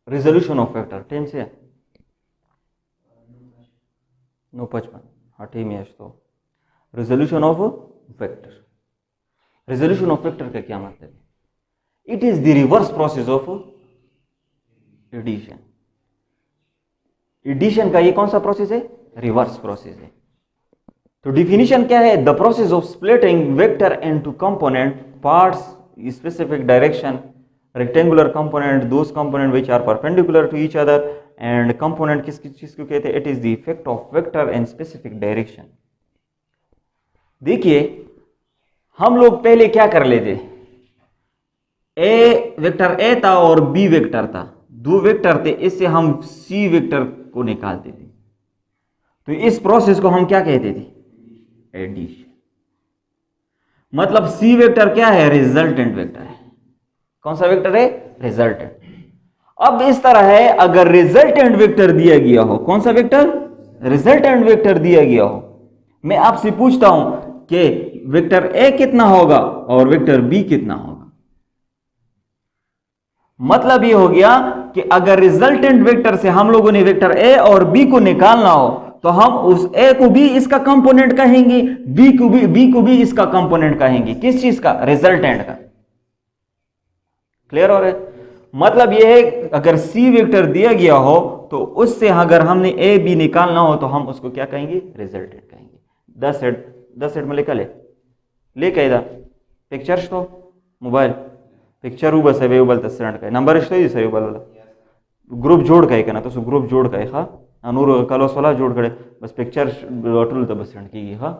Resolution of vector 10 से 955 हाँ ठीक है। तो resolution of vector, resolution of vector का क्या मतलब है? It is the reverse process of addition. Addition का ये कौन सा प्रोसेस है? रिवर्स प्रोसेस है। तो डिफिनीशन क्या है? The process of splitting vector into component parts specific direction, rectangular component those component which are perpendicular to each other, and component किस चीज को कहते हैं? it is the effect of vector in specific direction। देखिए हम लोग पहले क्या कर लेते, ए वेक्टर ए था और बी वेक्टर था, दो वेक्टर थे, इससे हम सी वेक्टर को निकालते थे। तो इस प्रोसेस को हम क्या कहते थे? एडिशन। मतलब सी वेक्टर क्या है? रिजल्टेंट वेक्टर है। कौन सा वेक्टर है? रिजल्टेंट। अब इस तरह है, अगर रिजल्टेंट वेक्टर दिया गया हो, कौन सा वेक्टर? रिजल्टेंट वेक्टर दिया गया हो, मैं आपसे पूछता हूं कि वेक्टर ए कितना होगा और वेक्टर बी कितना होगा। मतलब ये हो गया कि अगर रिजल्टेंट वेक्टर से हम लोगों ने वेक्टर ए और बी को निकालना हो तो हम उस ए को भी इसका कंपोनेंट कहेंगे, बी को भी इसका कंपोनेंट कहेंगे। किस चीज का? रिजल्टेंट का। क्लियर हो रहा है? मतलब यह है अगर सी वेक्टर दिया गया हो तो उससे अगर हमने ए बी निकालना हो तो हम उसको क्या कहेंगे? रिजल्टेंट कहेंगे। 10 सेट में लेके इधर पिक्चर तो मोबाइल पिक्चर बस है बल तस्टंट का नंबर इष्ट सर बल ग्रुप जोड़ का ना तो ग्रुप जोड़ का हाँ नूर कलो 16 जोड़ करे बस पिक्चर अटल तो बस सेंड की हाँ।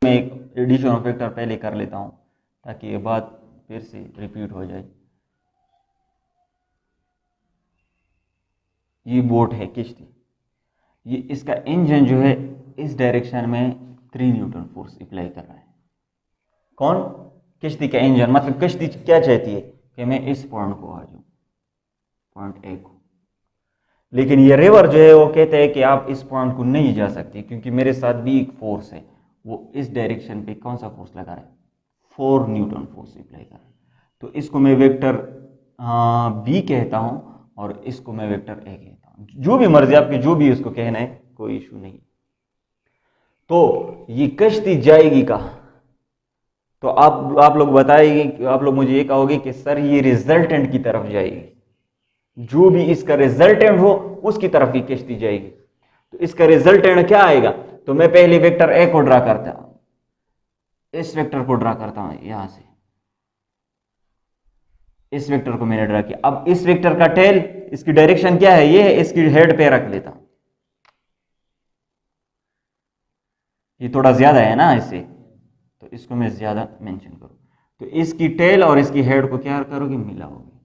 मैं एक एडिशन ऑफ वेक्टर पहले कर लेता हूँ ताकि ये बात फिर से रिपीट हो जाए। ये बोट है किश्ती, ये इसका इंजन जो है इस डायरेक्शन में 3 न्यूटन फोर्स अप्लाई कर रहा है। कौन? किश्ती का इंजन। मतलब किश्ती क्या चाहती है कि मैं इस पॉइंट को आ जाऊं, पॉइंट ए को, लेकिन ये रिवर जो है वो कहते हैं कि आप इस पॉइंट को नहीं जा सकते क्योंकि मेरे साथ भी एक फोर्स है, वो इस डायरेक्शन पे कौन सा फोर्स लगा रहा है? 4 न्यूटन फोर्स अप्लाई कर रहा है। तो इसको मैं वेक्टर बी कहता हूं और इसको मैं वेक्टर ए कहता हूं। जो भी मर्जी आपकी, जो भी इसको कहना है, कोई इशू नहीं। तो ये कश्ती जाएगी कहां? तो आप लोग बताएंगे, आप लोग मुझे ये कहोगे कि सर ये रिजल्टेंट की तरफ जाएगी। जो भी इसका रिजल्टेंट हो उसकी तरफ ही कश्ती जाएगी। तो इसका रिजल्टेंट क्या आएगा? तो मैं पहले वेक्टर ए को ड्रा करता हूं, इस वेक्टर को ड्रा करता हूं यहां से, इस वेक्टर को मैंने ड्रा किया। अब इस वेक्टर का टेल, इसकी डायरेक्शन क्या है? ये है, इसकी हेड पे रख लेता हूं। ये थोड़ा ज्यादा है ना इससे, तो इसको मैं ज्यादा मेंशन करूं। तो इसकी टेल और इसकी हेड को क्या करोगे? मिलाओगे।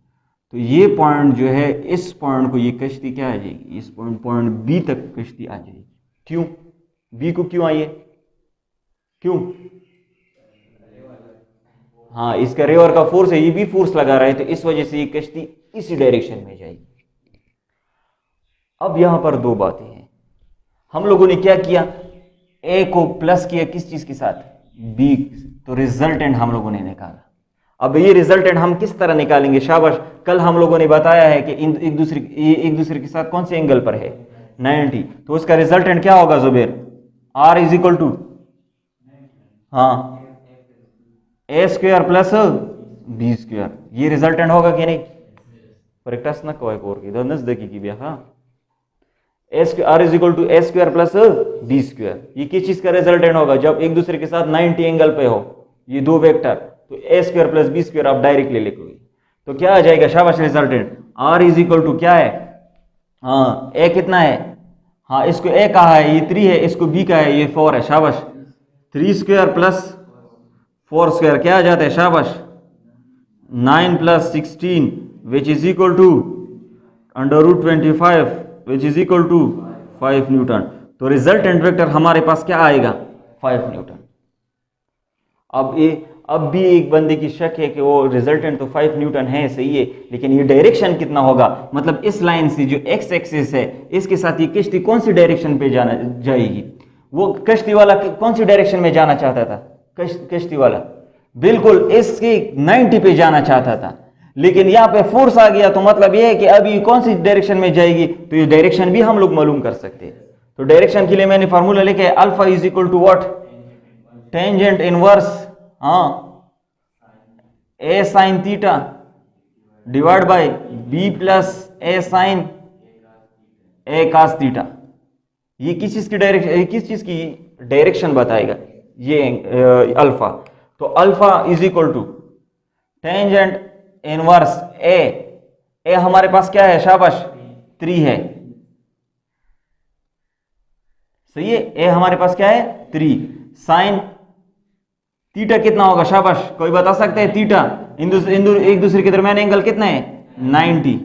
तो ये पॉइंट जो है, इस पॉइंट को ये कश्ती क्या आ जाएगी? इस पॉइंट बी तक कश्ती आ जाएगी। क्यों? बी को क्यों आई है? क्यों? हाँ, इसका रिवर का फोर्स है, ये भी फोर्स लगा रहा है, तो इस वजह से ये कश्ती इसी डायरेक्शन में जाएगी। अब यहां पर दो बातें हैं। हम लोगों ने क्या किया? ए को प्लस किया किस चीज के साथ? बी। तो रिजल्टेंट हम लोगों ने निकाला। अब ये रिजल्टेंट हम किस तरह निकालेंगे? शाबाश, कल हम लोगों ने बताया है कि एक दूसरे के साथ कौन से एंगल पर है? 90। तो उसका रिजल्टेंट क्या होगा Zuber? R is equal to हाँ A square plus B square. ये रिजल्टेंट होगा कि नहीं? करेक्ट ना कोई और की नजदीकी की भी हाँ। R is equal to A square plus B square. ये किस चीज का रिजल्टेंट होगा? जब एक दूसरे के साथ 90 एंगल पे हो ये दो वेक्टर, तो A square plus B square आप डायरेक्टली लिखोगे तो क्या आ जाएगा? शाबाश, resultant R is equal to क्या है? हाँ, ए कितना है? हाँ, इसको ए कहा है, ये 3 है, इसको बी का है, ये 4 है। शाबाश, 3 स्क्वायर प्लस 4 स्क्वायर क्या आ जाता है शाबाश 9 + 16 which is equal to √25 which is equal to 5 newton. तो रिजल्टेंट वेक्टर हमारे पास क्या आएगा 5 न्यूटन। अब भी एक बंदे की शक है कि वो रिजल्टेंट तो 5 न्यूटन है, सही है, लेकिन ये डायरेक्शन कितना होगा, मतलब इस लाइन से जो एक्स एक्सिस है इसके साथ ये कश्ती कौन सी डायरेक्शन पे जाएगी। वो कश्ती वाला कौन सी डायरेक्शन में जाना चाहता था, कश्ती वाला बिल्कुल इसके 90 पे जाना चाहता था, लेकिन यहाँ पे फोर्स आ गया, तो मतलब ये है कि अभी कौन सी डायरेक्शन में जाएगी, तो ये डायरेक्शन भी हम लोग मालूम कर सकते हैं। तो डायरेक्शन के लिए मैंने फार्मूला लिखा है alpha is equal to what, tangent inverse A sine theta divide by B plus A sine A cos theta. ये किस चीज की डायरेक्शन, किस चीज की डायरेक्शन बताएगा ये अल्फा। तो alpha is equal to tangent inverse A हमारे पास क्या है शाबाश 3 है, सही है, ए हमारे पास क्या है 3। साइन थीटा कितना होगा शाबाश, कोई बता सकता है थीटा, एक दूसरे के दरमियान एंगल कितना है 90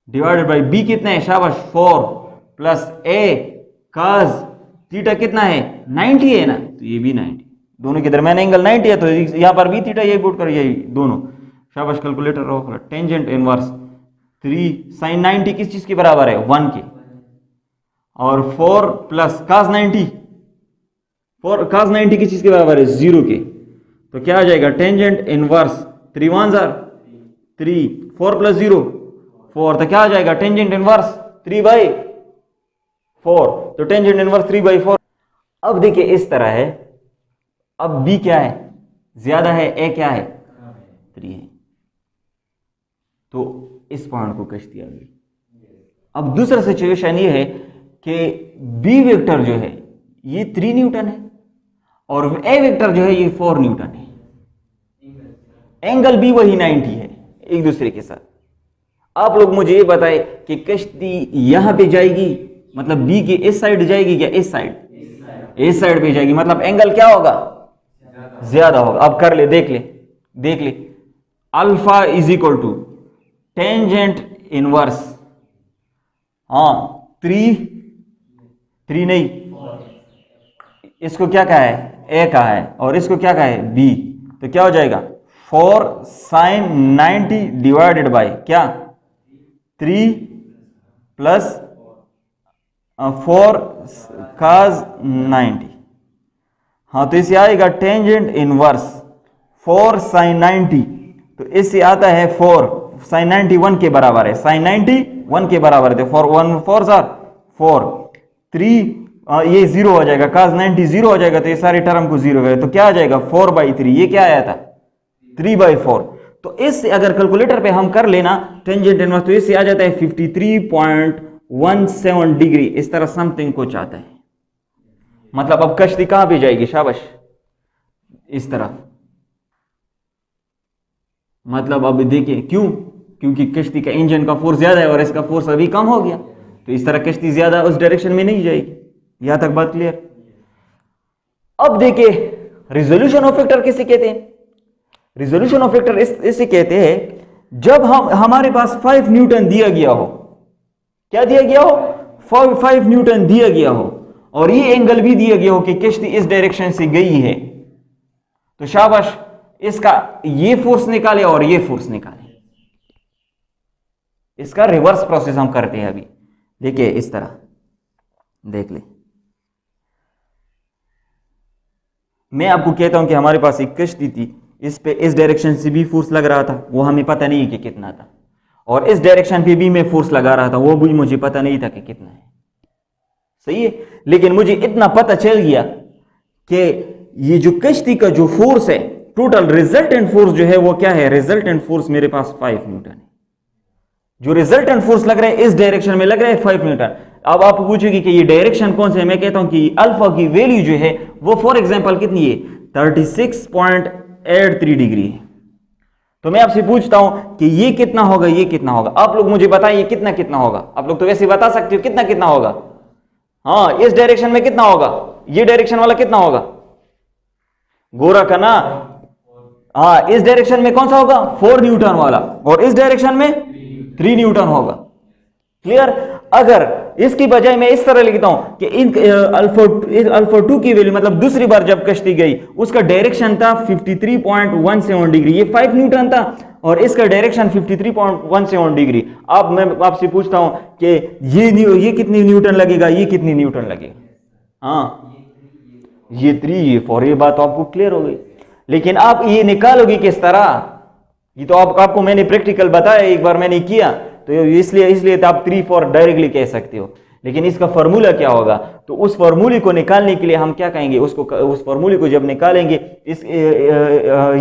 डिवाइडेड बाय बी कितना है शाबाश 4 प्लस ए काज थीटा कितना है 90 है ना, तो ये भी 90, दोनों के दरमियान एंगल 90 है, तो यहां पर भी थीटा यही पुट करो, यही दोनों शाबाश कैलकुलेटर रहो। टेंजेंट इनवर्स 3 साइन 90 किस चीज के बराबर है 1 के, और 4 प्लस काज 90, 4 काज 90 किस चीज के बराबर है 0 के, तो क्या आ जाएगा टेंजेंट इनवर्स 3 1 3 4 प्लस 0 4, तो क्या आ जाएगा टेंजेंट इनवर्स 3/4, तो टेंजेंट इनवर्स 3/4। अब देखिए इस तरह है, अब बी क्या है ज्यादा है, ए क्या है 3 है, तो इस पॉइंट को कश दिया गया। अब दूसरा सिचुएशन ये है कि बी वेक्टर जो है ये 3 न्यूटन है और ए वेक्टर जो है ये 4 न्यूटन है, एंगल भी वही 90 है एक दूसरे के साथ। आप लोग मुझे ये बताए कि कश्ती यहां पे जाएगी, मतलब बी के इस साइड जाएगी या इस साइड, इस साइड पे जाएगी, मतलब एंगल क्या होगा ज्यादा होगा। अब कर ले, देख ले alpha is equal to tangent inverse 3 नहीं, इसको क्या कहा है ए कहा है और इसको क्या कहा है बी, तो क्या हो जाएगा 4 साइन 90 डिवाइडेड बाय क्या 3 प्लस 4 काज 90। हाँ तो इसे आएगा टेंजेंट इनवर्स 4 साइन 90, तो इससे आता है 4 साइन 90 1 के बराबर है, साइन 90 1 के बराबर है, 4 1 4 4 3 ये 0 हो जाएगा, काज 90 0 हो जाएगा, तो ये सारे टर्म को 0 गए, तो क्या आ जाएगा 4/3, ये क्या आया था 3/4। तो इससे अगर कैलकुलेटर पे हम कर लेना टेंजेंट इनवर्स, तो इससे आ जाता है 53.17 डिग्री, इस तरह समथिंग कुछ आता है। मतलब अब कश्ती कहां पे जाएगी शाबाश इस तरह, मतलब अब देखिए क्योंकि कश्ती का इंजन का फोर्स ज्यादा है और इसका फोर्स अभी कम हो गया, तो इस तरह कश्ती ज्यादा उस डायरेक्शन में नहीं जाएगी। यहां तक बात क्लियर। अब देखिए रिजोल्यूशन ऑफ वेक्टर किसे कहते हैं, रिजोल्यूशन ऑफ वेक्टर इसे कहते हैं जब हमारे पास 5 न्यूटन दिया गया हो, क्या दिया गया हो 5 न्यूटन दिया गया हो, और ये एंगल भी दिया गया हो कि कश्ती इस डायरेक्शन से गई है, तो शाबाश इसका ये फोर्स निकाले और ये फोर्स निकाले, इसका रिवर्स प्रोसेस हम करते हैं अभी। देखिए इस तरह देख ले, मैं आपको कहता हूं कि हमारे पास एक कश्ती थी, इस पे इस डायरेक्शन से भी फोर्स लग रहा था, वो हमें पता नहीं कि कितना था, और इस डायरेक्शन पे भी मैं फोर्स लगा रहा था, वो भी मुझे पता नहीं था कि कितना है, सही है। लेकिन मुझे इतना पता चल गया कि ये जो कश्ती का जो फोर्स है, टोटल रिजल्टेंट फोर्स जो है वो क्या है, रिजल्टेंट फोर्स मेरे पास 5 न्यूटन है। जो रिजल्टेंट फोर्स लग रहा है इस डायरेक्शन में लग रहा है 5 न्यूटन। अब आप पूछोगे कि ये डायरेक्शन कौन सा है, मैं कहता हूं कि अल्फा की वैल्यू जो है वो फॉर एग्जांपल कितनी है 36.83 डिग्री है। तो मैं आपसे पूछता हूं कि ये कितना होगा, ये कितना होगा, आप लोग मुझे बताएं ये कितना कितना होगा। आप लोग तो वैसे बता सकते हो कितना कितना होगा, हाँ इस डायरेक्शन में कितना होगा, ये डायरेक्शन वाला कितना होगा, गोरा का ना, हाँ, इस डायरेक्शन में कौन सा होगा, 4 न्यूटन वाला, और इस डायरेक्शन में 3 न्यूटन होगा। क्लियर। अगर इसकी बजाय मैं इस तरह लिखता हूं कि इन अल्फा 2 की वैल्यू, मतलब दूसरी बार जब कश्ती गई उसका डायरेक्शन था 53.17 डिग्री, ये 5 न्यूटन था, और इसका डायरेक्शन 53.17 डिग्री। अब मैं आपसे पूछता हूं कि ये कितनी न्यूटन लगेगा, ये कितनी न्यूटन लगेगा। हाँ, ये 3, ये 4, ये बात तो आपको क्लियर हो गई। लेकिन आप ये निकालोगे किस तरह, ये तो आपको मैंने प्रैक्टिकल बताया, एक बार मैंने किया, तो इसलिए तो आप 3 4 डायरेक्टली कह सकते हो। लेकिन इसका फॉर्मूला क्या होगा, तो उस फॉर्मूले को निकालने के लिए हम क्या कहेंगे, उस फॉर्मूले को जब निकालेंगे,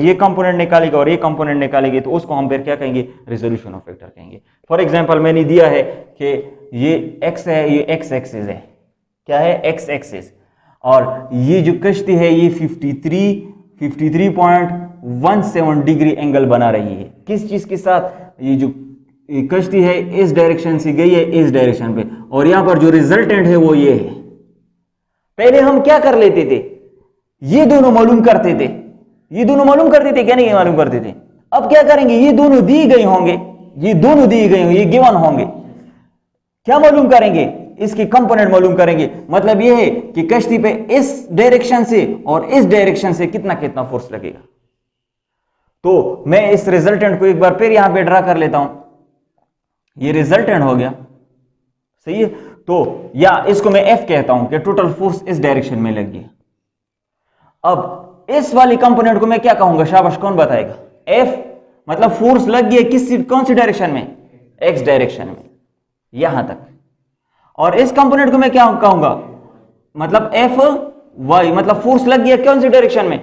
ये कंपोनेंट निकालेगा और ये कंपोनेंट निकालेंगे, तो उसको हम फिर क्या कहेंगे, रेजोल्यूशन ऑफ वेक्टर कहेंगे। फॉर एग्जांपल मैंने दिया है कि ये x है, ये x एक्सिस है, क्या है, x एक्सिस, और ये जो कश्ती है ये 53.17 डिग्री एंगल बना रही है। किस चीज के साथ, ये जो कश्ती है इस डायरेक्शन से गई है इस डायरेक्शन पे, और यहां पर जो रिजल्टेंट है वो ये है। पहले हम क्या कर लेते थे, ये दोनों मालूम करते थे, ये दोनों मालूम करते थे, क्या नहीं मालूम करते थे। अब क्या करेंगे, ये दोनों दी गई होंगे, ये दोनों दी गई होंगे, ये गिवन होंगे, क्या मालूम करेंगे, इसके कंपोनेंट मालूम करेंगे। मतलब ये है कि कश्ती पे इस डायरेक्शन से और इस डायरेक्शन से कितना कितना फोर्स लगेगा। तो मैं इस रिजल्टेंट को एक बार फिर यहां पे ड्रा कर लेता हूं, ये रिजल्टेंट हो गया, सही है। तो या इसको मैं F कहता हूं कि टोटल फोर्स इस डायरेक्शन में लगी है। अब इस वाली कंपोनेंट को मैं क्या कहूंगा, शाबाश, कौन बताएगा, F, मतलब फोर्स लग गई है कौन सी डायरेक्शन में, X डायरेक्शन में, यहां तक। और इस कंपोनेंट को मैं क्या कहूंगा, मतलब F Y, मतलब फोर्स लग गया कौन सी डायरेक्शन में,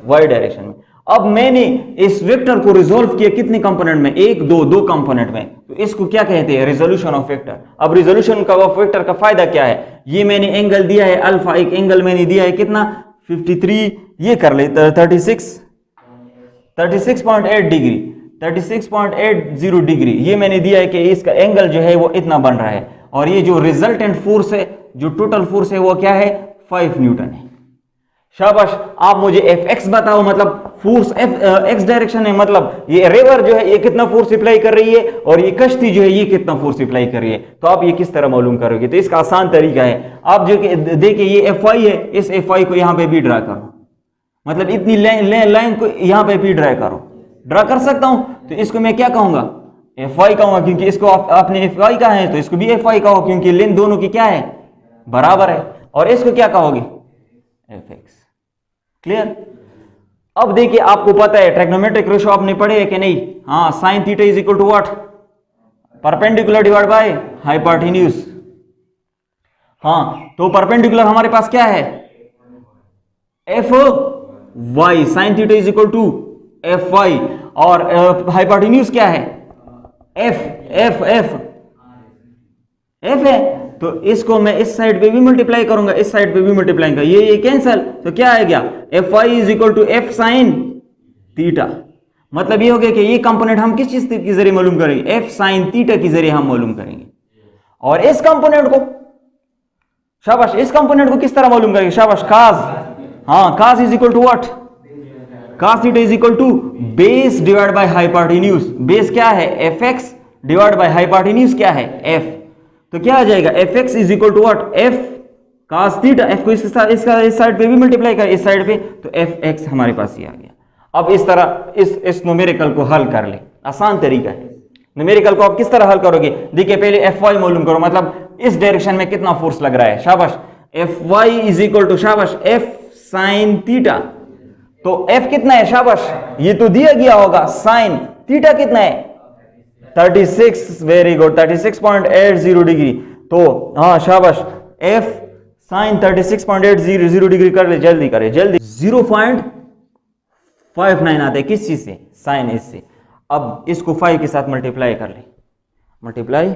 Y डायरेक्शन में। अब मैंने इस वेक्टर को रिजोल्व किया कितने कंपोनेंट में, 1 2 2 कंपोनेंट में, तो इसको क्या कहते हैं, रेजोल्यूशन ऑफ वेक्टर। अब रेजोल्यूशन ऑफ वेक्टर का फायदा क्या है, ये मैंने एंगल दिया है अल्फा, एक एंगल मैंने दिया है कितना, 53, ये कर ले 36.8 डिग्री, 36.80 डिग्री, ये मैंने दिया है कि इसका एंगल जो है वो इतना बन रहा है। और ये जो रिजल्टेंट फोर्स है, जो टोटल फोर्स है वो क्या है, 5 न्यूटन है। शाबाश, आप मुझे Fx बताओ, मतलब फोर्स x डायरेक्शन है, मतलब ये रिवर जो है ये कितना फोर्स अप्लाई कर रही है, और ये कश्ती जो है ये कितना फोर्स अप्लाई कर रही है। तो आप ये किस तरह मालूम करोगे, तो इसका आसान तरीका है, आप जो देखिए ये Fy है, इस Fy को यहां पे भी ड्रा करो, मतलब इतनी लाइन को यहां पे भी ड्रा कर सकता हूं। तो इसको मैं क्या कहूंगा, Fy कहूंगा, क्योंकि इसको आपने Fy कहा है तो इसको भी Fy कहो, क्योंकि लेंथ दोनों की क्या है, बराबर है। और इसको क्या कहोगे, Fx। क्लियर। अब देखिए, आपको पता है ट्रिग्नोमेट्रिक रेशियो आपने पढ़े है कि नहीं, हाँ, sine theta is equal to what, perpendicular divide by hypotenuse. हाँ, तो परपेंडिकुलर हमारे पास क्या है, F Y, sine theta is equal to F Y, और हाइपोटेन्यूज क्या है, एफ एफ एफ एफ है। तो इसको मैं इस साइड पे भी मल्टीप्लाई करूंगा, इस साइड पे भी मल्टीप्लाई करूंगा, ये कैंसल, तो क्या आ गया, F Y is equal to F sine theta. मतलब ये हो गया कि ये कंपोनेंट हम किस चीज के जरिए मालूम करेंगे, एफ साइन थीटा के जरिए हम मालूम करेंगे। और इस कंपोनेंट को, शाबाश, इस कंपोनेंट को किस तरह मालूम करेंगे, शाबाश, काज, हाँ, cos is equal to what, cos theta is equal to base divide by hypotenuse. Base क्या है, F X divide by hypotenuse क्या है, एफ। तो क्या आ जाएगा, F X is equal to what, F cos theta, F को इस साइड पे भी मल्टीप्लाई कर, इस साइड पे, तो एफ एक्स हमारे पास ही आ गया। अब इस तरह इस न्यूमेरिकल को हल कर ले, आसान तरीका है। न्यूमेरिकल को आप किस तरह हल करोगे, देखिए पहले एफ वाई मालूम करो, मतलब इस डायरेक्शन में कितना फोर्स लग रहा है, शाबाश, F Y is equal to, शाबाश, एफ साइन थीटा। तो एफ कितना है, शाबाश, ये तो दिया गया होगा, साइन थीटा कितना है, 36, वेरी गुड, 36.80 डिग्री। तो हाँ, शाबाश, एफ साइन 36.80 डिग्री कर ले, जल्दी करे, जल्दी, 0.59 आते हैं किस चीज से, साइन इससे। अब इसको 5 के साथ मल्टीप्लाई कर ले, मल्टीप्लाई,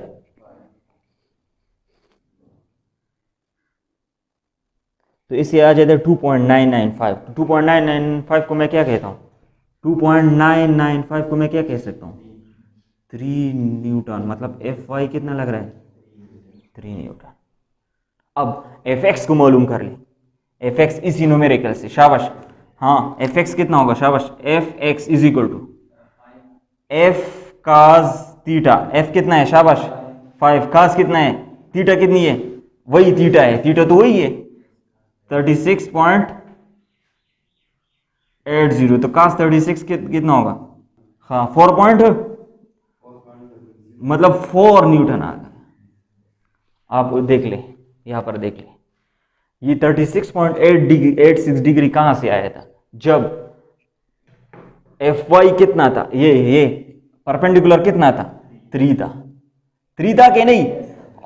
तो इससे आ जाता है 2.995। 2.995 को मैं क्या कहता हूं, 2.995 को मैं क्या कह सकता हूं, 3 न्यूटन। मतलब एफ वाई कितना लग रहा है, 3 न्यूटन। अब एफ एक्स को मालूम कर ले, एफ एक्स इसी न्यूमेरिकल से, शाबाश, हाँ एफ एक्स कितना होगा, शाबाश, F X is equal to F cos theta, F कितना है, शाबाश 5, काज कितना है, थीटा कितनी है, वही थीटा है, थीटा तो वही है 36.80, तो काज 36 कितना होगा, हाँ 4 पॉइंट, मतलब 4 न्यूटन आ गया। आप देख ले, यहां पर देख ले, ये 36.86 डिग्री कहां से आया था, जब एफ वाई कितना था, ये परपेंडिकुलर कितना था, 3 था, 3 था कि नहीं,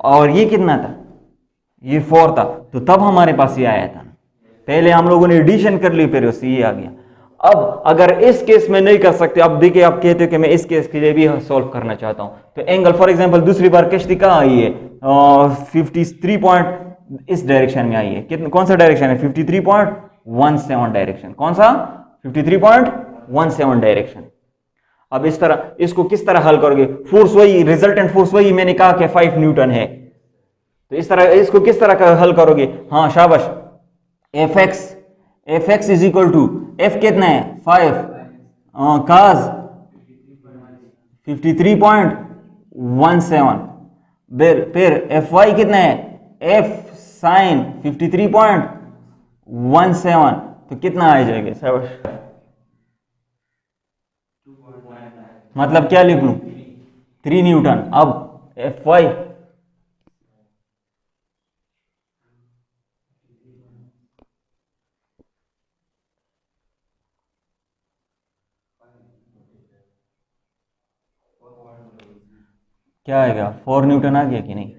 और ये कितना था, ये 4 था, तो तब हमारे पास ये आया था। पहले हम लोगों ने एडिशन कर ली, फिर उससे ये आ गया। अब अगर इस केस में नहीं कर सकते, अब देखिए आप कहते हो कि मैं इस केस के लिए भी सॉल्व करना चाहता हूं, तो एंगल फॉर एग्जांपल दूसरी बार कश्ती कहां आई है, 53 पॉइंट इस डायरेक्शन में आई है, कितना, कौन सा डायरेक्शन है, 53.17 डायरेक्शन, कौन सा 53.17 डायरेक्शन। अब इस तरह इसको किस तरह हल करोगे, फोर्स वही, रिजल्टेंट फोर्स वही, मैंने कहा कि 5 न्यूटन है, तो इस तरह इसको किस तरह हल करोगे, हाँ शाबाश, F X is equal to F कितना है 5 काज 53.17, फिर एफ वाई कितना है, एफ साइन 53.17, तो कितना आ जाएगा, शाबाश, मतलब क्या लिख लूं, 3 न्यूटन। अब एफ वाई क्या आएगा, 4 न्यूटन आ गया कि नहीं।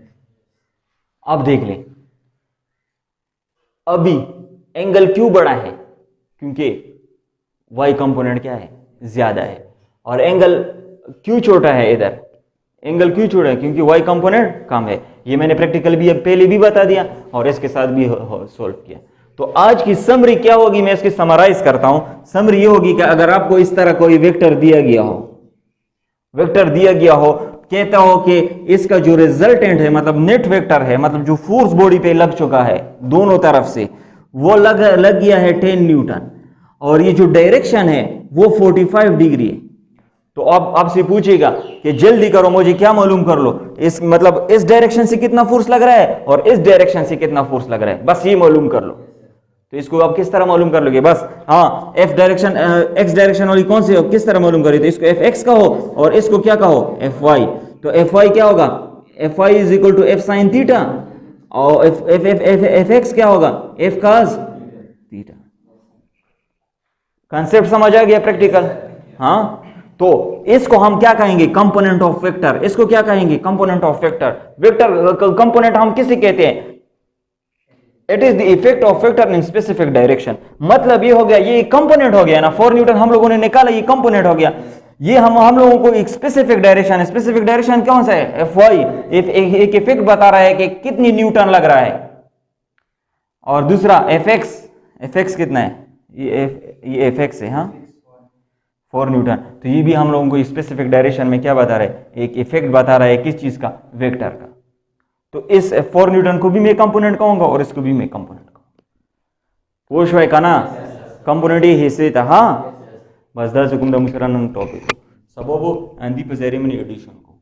अब देख ले, अभी एंगल क्यों बड़ा है, क्योंकि वाई कंपोनेंट क्या है, ज्यादा है, और एंगल क्यों छोटा है, इधर एंगल क्यों छोटा है, क्योंकि वाई कंपोनेंट कम है। ये मैंने प्रैक्टिकल भी पहले भी बता दिया और इसके साथ भी सॉल्व किया। तो आज की समरी क्या होगी, मैं इसकी समराइज करता हूं। समरी ये होगी कि अगर आपको इस तरह कोई वेक्टर दिया गया हो, कहता हो कि इसका जो रिजल्टेंट है, मतलब नेट वेक्टर है, मतलब जो फोर्स बॉडी पे लग चुका है दोनों तरफ से, वो लग गया है 10 न्यूटन, और ये जो डायरेक्शन है वो 45 डिग्री है। तो अब आपसे पूछेगा कि जल्दी करो, मुझे क्या मालूम कर लो, इस मतलब इस डायरेक्शन से कितना फोर्स लग रहा है और इस डायरेक्शन से कितना फोर्स लग रहा है, बस ये मालूम कर लो। तो इसको आप किस तरह मालूम कर लोगे, बस हाँ एफ डायरेक्शन एक्स डायरेक्शन वाली कौन सी हो, किस तरह मालूम करें, तो इसको एफ एक्स कहो और इसको क्या कहो, एफ वाई। तो एफ वाई क्या होगा, F Y is equal to F sine theta, और एफ एक्स क्या होगा, एफ काज थीटा। कंसेप्ट समझ आ गया प्रैक्टिकल, हाँ। तो इसको हम क्या कहेंगे, कंपोनेंट ऑफ वेक्टर, इसको क्या कहेंगे, component of vector. Vector component हम किसे कहते हैं, it is the effect of vector in specific direction. मतलब ये हो गया, ये कंपोनेंट हो गया ना, 4 न्यूटन हम लोगों ने निकाला, ये कंपोनेंट हो गया। ये हम लोगों को एक स्पेसिफिक डायरेक्शन है, स्पेसिफिक डायरेक्शन कौन सा है, एफ वाई, एक इफेक्ट बता रहा है कि कितनी न्यूटन लग रहा है। और दूसरा एफ एक्स कितना है, ये एफ एक्स है, हाँ 4 न्यूटन। तो ये भी हम लोगों को स्पेसिफिक डायरेक्शन में क्या बता रहा है, एक इफेक्ट बता रहा है, किस चीज का, वेक्टर का। तो इस 4 न्यूटन को भी मैं कंपोनेंट कहूंगा और इसको भी मैं कंपोनेंट कहूंगा। पोश है का ना, कंपोनेंट ही हिस्से था, हाँ बस दा चुकुम दा मुसरान टॉपिक सबोबो एंड दी पेरेमनी एडिशन को,